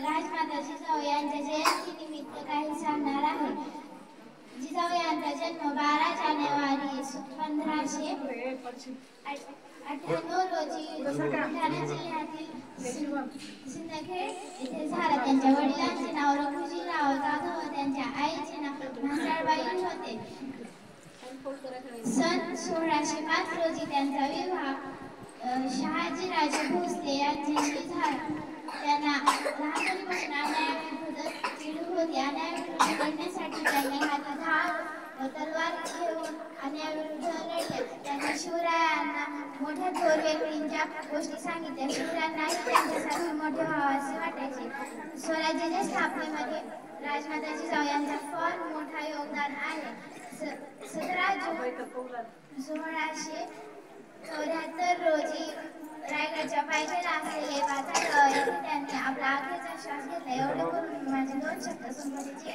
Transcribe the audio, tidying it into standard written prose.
राजमाता जिजाऊ यांच्या जयंतीनिमित्त काही सांगणार आहे. जिजाऊ यांचा जन्म 12 जानेवारी 1598 रोजी बुलढाणा जिल्ह्यातील सिंदखेड येथे झाला. त्यांच्या वडिलांचे नाव रघुजीराव जाधव व त्यांच्या आईचे नाव म्हसाळबाई होते. सन 1605 रोजी त्यांचा विवाह शहाजीराजे भोसले यांच्याशी झाला. त्यांना लहानपणीपासून अन्यायाविरुद्ध चिड होती. अन्यायाविरुद्ध लढण्यासाठी त्यांनी हातात धार व तलवार घेऊन अन्यायाविरुद्ध लढल्या. त्यांनी शिवरायांना मोठ्या थोर वेगळींच्या गोष्टी सांगितल्या. शिवरायांनाही त्यांच्यासारखे मोठे व्हावेसे वाटायचे. स्वराज्याच्या स्थापनेमध्ये राजमाता जिजाऊ यांचा फार मोठा योगदान आहे. 17 जून 1674 रोजी रायगडच्या पायथ्याला असलेले पाचाळगाव येथे त्यांनी आपला अखेरचा श्वास घेतला. एवढे करून माझे 2 शब्द संमतीचे